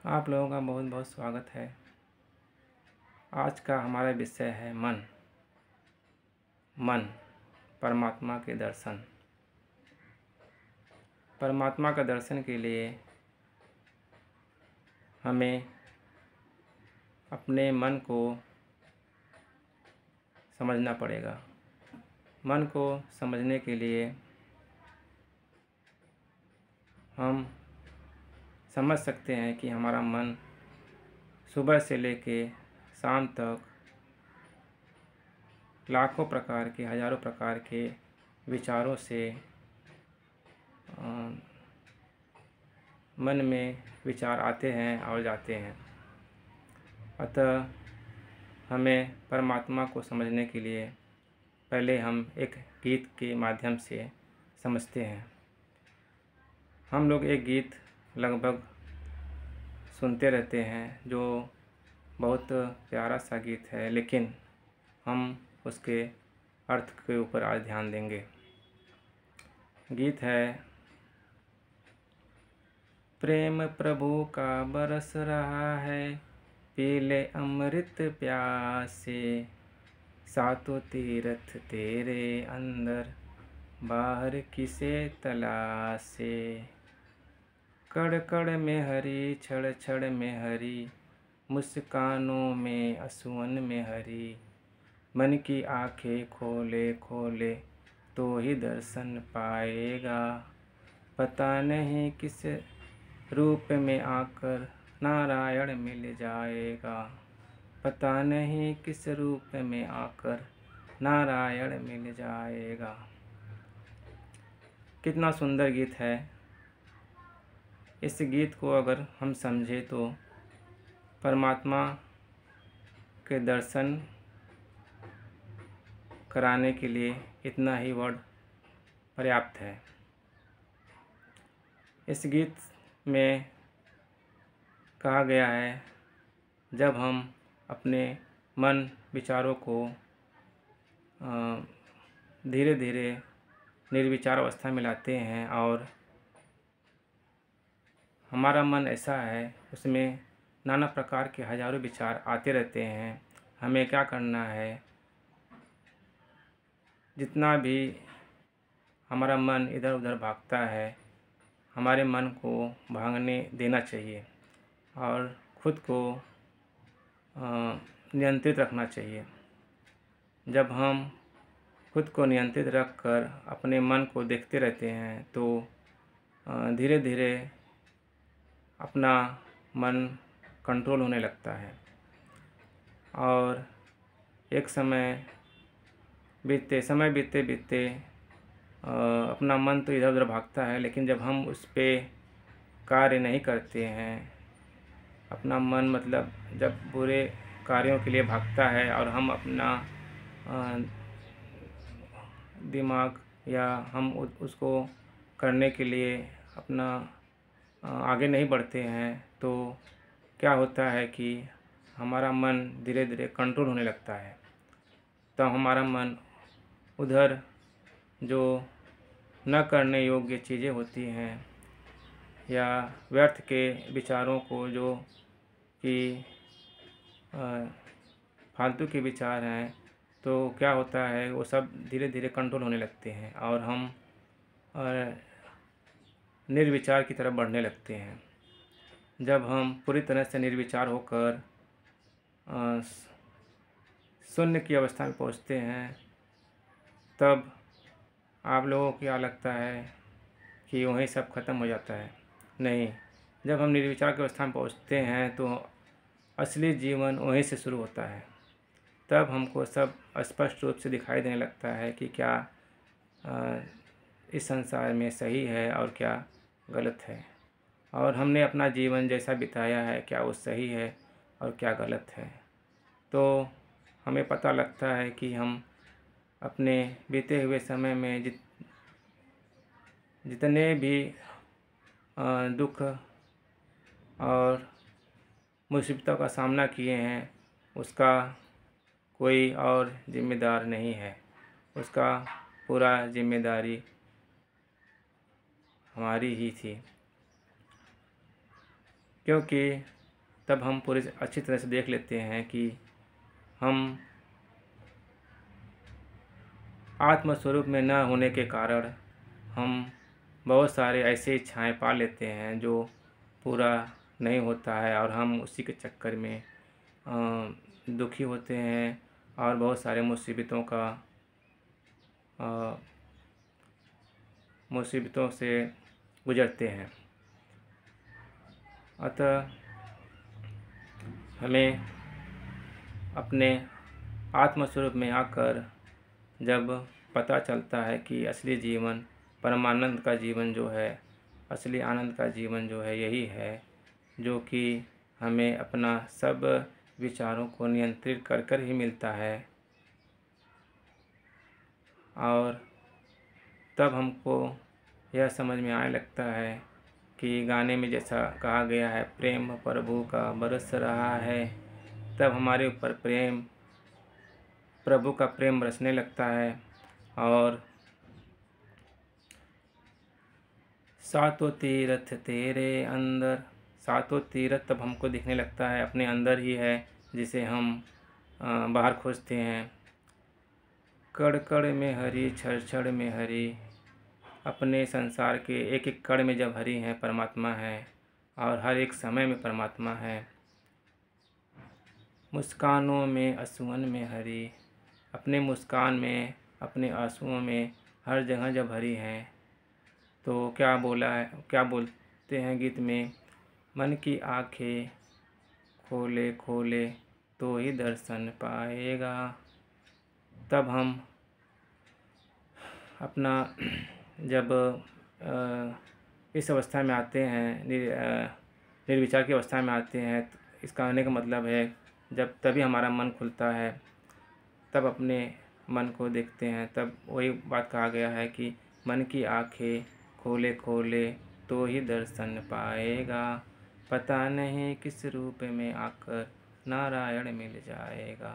आप लोगों का बहुत बहुत स्वागत है। आज का हमारा विषय है मन। मन, परमात्मा के दर्शन। परमात्मा का दर्शन के लिए हमें अपने मन को समझना पड़ेगा। मन को समझने के लिए हम समझ सकते हैं कि हमारा मन सुबह से लेके शाम तक लाखों प्रकार के, हजारों प्रकार के विचारों से मन में विचार आते हैं और जाते हैं। अतः हमें परमात्मा को समझने के लिए पहले हम एक गीत के माध्यम से समझते हैं। हम लोग एक गीत लगभग सुनते रहते हैं जो बहुत प्यारा सा गीत है, लेकिन हम उसके अर्थ के ऊपर आज ध्यान देंगे। गीत है, प्रेम प्रभु का बरस रहा है, पी ले अमृत प्यासे, सातों तीर्थ तेरे अंदर, बाहर किसे तलाशे। कड़ कड़ में हरी, छड़ छड़ में हरी, मुस्कानों में असुवन में हरी, मन की आंखें खोले खोले तो ही दर्शन पाएगा। पता नहीं किस रूप में आकर नारायण मिल जाएगा। पता नहीं किस रूप में आकर नारायण मिल जाएगा। कितना सुंदर गीत है। इस गीत को अगर हम समझे तो परमात्मा के दर्शन कराने के लिए इतना ही वर्ड पर्याप्त है। इस गीत में कहा गया है, जब हम अपने मन विचारों को धीरे धीरे निर्विचार अवस्था में लाते हैं और हमारा मन ऐसा है, उसमें नाना प्रकार के हजारों विचार आते रहते हैं। हमें क्या करना है, जितना भी हमारा मन इधर उधर भागता है, हमारे मन को भागने देना चाहिए और खुद को नियंत्रित रखना चाहिए। जब हम खुद को नियंत्रित रख कर अपने मन को देखते रहते हैं तो धीरे धीरे अपना मन कंट्रोल होने लगता है और एक समय बीतते बीतते अपना मन तो इधर उधर भागता है, लेकिन जब हम उस पर कार्य नहीं करते हैं, अपना मन मतलब जब बुरे कार्यों के लिए भागता है और हम अपना दिमाग या हम उसको करने के लिए अपना आगे नहीं बढ़ते हैं, तो क्या होता है कि हमारा मन धीरे धीरे कंट्रोल होने लगता है। तो हमारा मन उधर जो न करने योग्य चीज़ें होती हैं या व्यर्थ के विचारों को, जो कि फालतू के विचार हैं, तो क्या होता है वो सब धीरे धीरे कंट्रोल होने लगते हैं और हम निर्विचार की तरफ बढ़ने लगते हैं। जब हम पूरी तरह से निर्विचार होकर शून्य की अवस्था में पहुंचते हैं, तब आप लोगों को क्या लगता है कि वहीं सब खत्म हो जाता है। नहीं, जब हम निर्विचार की अवस्था में पहुंचते हैं तो असली जीवन वहीं से शुरू होता है। तब हमको सब स्पष्ट रूप से दिखाई देने लगता है कि क्या इस संसार में सही है और क्या गलत है, और हमने अपना जीवन जैसा बिताया है क्या वो सही है और क्या गलत है। तो हमें पता लगता है कि हम अपने बीते हुए समय में जितने भी दुख और मुसीबतों का सामना किए हैं, उसका कोई और जिम्मेदार नहीं है। उसका पूरा जिम्मेदारी हमारी ही थी, क्योंकि तब हम पूरी अच्छी तरह से देख लेते हैं कि हम आत्मस्वरूप में न होने के कारण हम बहुत सारे ऐसे इच्छाएं पा लेते हैं जो पूरा नहीं होता है, और हम उसी के चक्कर में दुखी होते हैं और बहुत सारे मुसीबतों से गुजरते हैं। अतः हमें अपने आत्मस्वरूप में आकर जब पता चलता है कि असली जीवन, परमानंद का जीवन जो है, असली आनंद का जीवन जो है यही है, जो कि हमें अपना सब विचारों को नियंत्रित कर कर ही मिलता है। और तब हमको यह समझ में आने लगता है कि गाने में जैसा कहा गया है, प्रेम प्रभु का बरस रहा है, तब हमारे ऊपर प्रभु का प्रेम बरसने लगता है। और सातों तीर्थ तेरे अंदर, सातों तीर्थ तब हमको दिखने लगता है अपने अंदर ही है, जिसे हम बाहर खोजते हैं। कण कण में हरि, क्षण क्षण में हरि, अपने संसार के एक एक कण में जब हरि है, परमात्मा है, और हर एक समय में परमात्मा है। मुस्कानों में आंसुओं में हरि, अपने मुस्कान में, अपने आंसुओं में, हर जगह जब हरि हैं, तो क्या बोलते हैं गीत में, मन की आँखें खोले खोले तो ही दर्शन पाएगा। तब हम अपना जब इस अवस्था में आते हैं, निर्विचार की अवस्था में आते हैं, तो इसका आने का मतलब है जब तभी हमारा मन खुलता है, तब अपने मन को देखते हैं। तब वही बात कहा गया है कि मन की आँखें खोले खोले तो ही दर्शन पाएगा, पता नहीं किस रूप में आकर नारायण मिल जाएगा।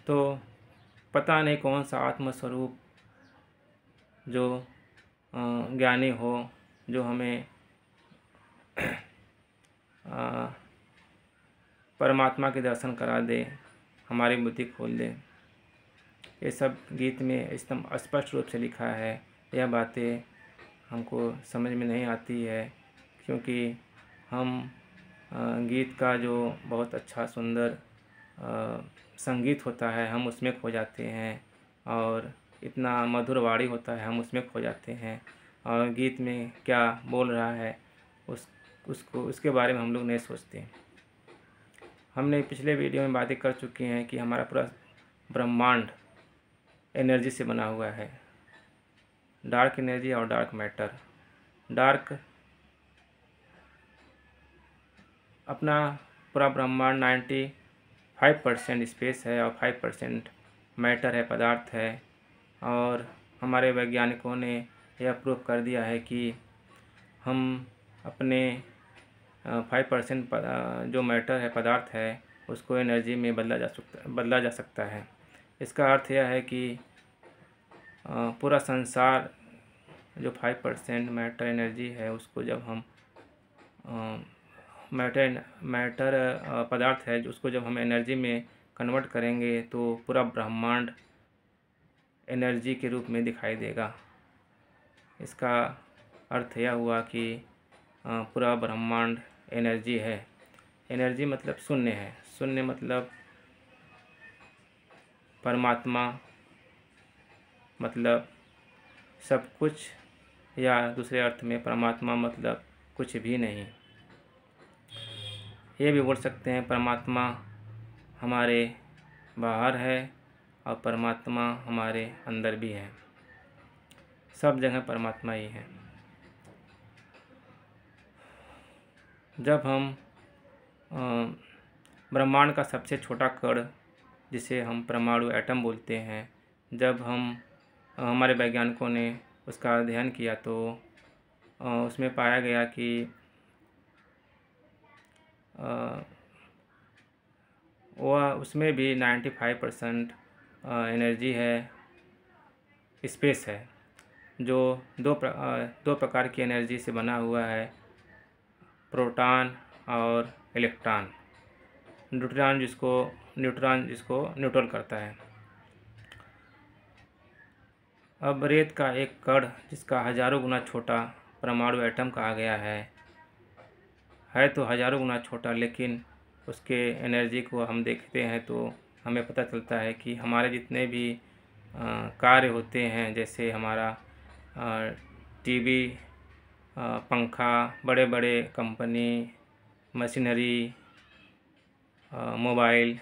तो पता नहीं कौन सा आत्मस्वरूप जो ज्ञानी हो, जो हमें परमात्मा के दर्शन करा दे, हमारी बुद्धि खोल दे। ये सब गीत में एकदम स्पष्ट रूप से लिखा है। यह बातें हमको समझ में नहीं आती है, क्योंकि हम गीत का जो बहुत अच्छा सुंदर संगीत होता है, हम उसमें खो जाते हैं, और इतना मधुर वाणी होता है, हम उसमें खो जाते हैं, और गीत में क्या बोल रहा है उसके बारे में हम लोग नहीं सोचते। हमने पिछले वीडियो में बातें कर चुके हैं कि हमारा पूरा ब्रह्मांड एनर्जी से बना हुआ है, डार्क एनर्जी और डार्क मैटर। डार्क अपना पूरा ब्रह्मांड 95% स्पेस है और 5% मैटर है, पदार्थ है। और हमारे वैज्ञानिकों ने यह प्रूव कर दिया है कि हम अपने 5% जो मैटर है, पदार्थ है, उसको एनर्जी में बदला जा सकता है। इसका अर्थ यह है कि पूरा संसार जो 5% मैटर एनर्जी है, उसको जब हम मैटर पदार्थ है, उसको जब हम एनर्जी में कन्वर्ट करेंगे, तो पूरा ब्रह्मांड एनर्जी के रूप में दिखाई देगा। इसका अर्थ यह हुआ कि पूरा ब्रह्मांड एनर्जी है। एनर्जी मतलब शून्य है, शून्य मतलब परमात्मा, मतलब सब कुछ, या दूसरे अर्थ में परमात्मा मतलब कुछ भी नहीं। ये भी बोल सकते हैं परमात्मा हमारे बाहर है और परमात्मा हमारे अंदर भी है, सब जगह परमात्मा ही है। जब हम ब्रह्मांड का सबसे छोटा कण, जिसे हम परमाणु एटम बोलते हैं, जब हमारे वैज्ञानिकों ने उसका अध्ययन किया, तो उसमें पाया गया कि वह उसमें भी 95% एनर्जी है, स्पेस है। जो दो प्रकार की एनर्जी से बना हुआ है, प्रोटॉन और इलेक्ट्रॉन। न्यूट्रॉन जिसको न्यूट्रल करता है। अब रेत का एक कण जिसका हजारों गुना छोटा परमाणु एटम कहा गया है तो हजारों गुना छोटा, लेकिन उसके एनर्जी को हम देखते हैं तो हमें पता चलता है कि हमारे जितने भी कार्य होते हैं, जैसे हमारा टीवी, पंखा, बड़े बड़े कंपनी, मशीनरी, मोबाइल,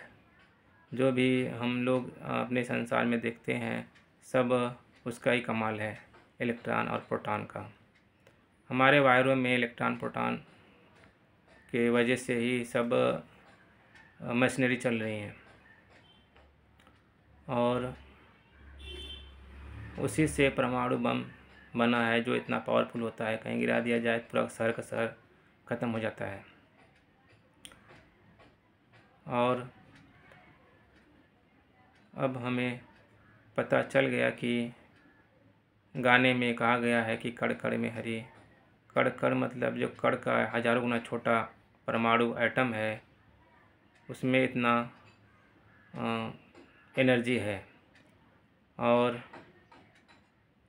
जो भी हम लोग अपने संसार में देखते हैं, सब उसका ही कमाल है, इलेक्ट्रॉन और प्रोटॉन का। हमारे वायरों में इलेक्ट्रॉन प्रोटॉन के वजह से ही सब मशीनरी चल रही हैं, और उसी से परमाणु बम बना है जो इतना पावरफुल होता है, कहीं गिरा दिया जाए पूरा शहर का शहर ख़त्म हो जाता है। और अब हमें पता चल गया कि गाने में कहा गया है कि कण कण में हरि। कण कण मतलब जो कण का हजारों गुना छोटा परमाणु एटम है, उसमें इतना एनर्जी है, और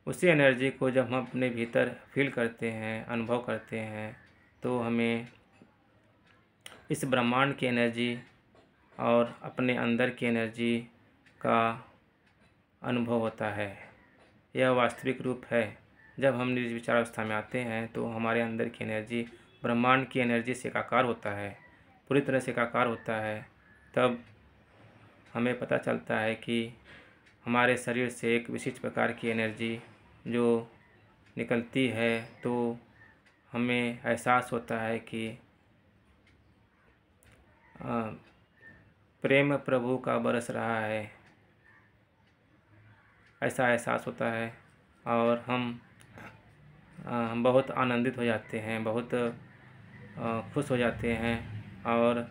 उसी एनर्जी को जब हम अपने भीतर फील करते हैं, अनुभव करते हैं, तो हमें इस ब्रह्मांड की एनर्जी और अपने अंदर की एनर्जी का अनुभव होता है। यह वास्तविक रूप है। जब हम निर्विचार अवस्था में आते हैं तो हमारे अंदर की एनर्जी ब्रह्मांड की एनर्जी से एकाकार होता है, पूरी तरह से एकाकार होता है। तब हमें पता चलता है कि हमारे शरीर से एक विशिष्ट प्रकार की एनर्जी जो निकलती है, तो हमें एहसास होता है कि प्रेम प्रभु का बरस रहा है, ऐसा एहसास होता है, और हम बहुत आनंदित हो जाते हैं, बहुत खुश हो जाते हैं। और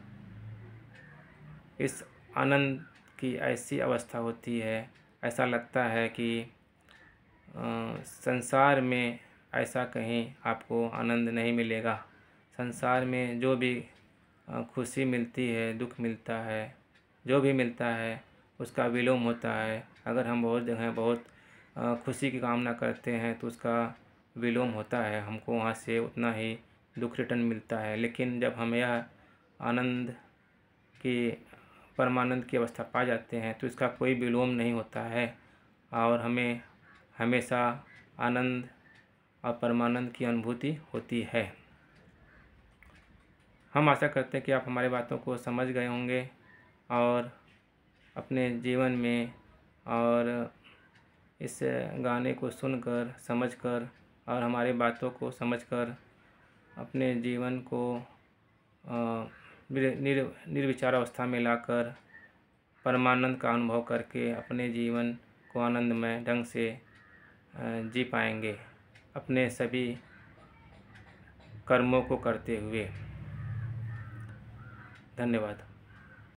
इस आनंद की ऐसी अवस्था होती है, ऐसा लगता है कि संसार में ऐसा कहीं आपको आनंद नहीं मिलेगा। संसार में जो भी खुशी मिलती है, दुख मिलता है, जो भी मिलता है उसका विलोम होता है। अगर हम बहुत जगह बहुत खुशी की कामना करते हैं तो उसका विलोम होता है, हमको वहाँ से उतना ही दुख रिटर्न मिलता है। लेकिन जब हम यह आनंद की परमानंद की अवस्था पा जाते हैं तो इसका कोई विलोम नहीं होता है, और हमें हमेशा आनंद और परमानंद की अनुभूति होती है। हम आशा करते हैं कि आप हमारी बातों को समझ गए होंगे, और अपने जीवन में और इस गाने को सुनकर, समझकर और हमारी बातों को समझकर अपने जीवन को निर्विचार अवस्था में लाकर परमानंद का अनुभव करके अपने जीवन को आनंदमय ढंग से जी पाएंगे, अपने सभी कर्मों को करते हुए। धन्यवाद।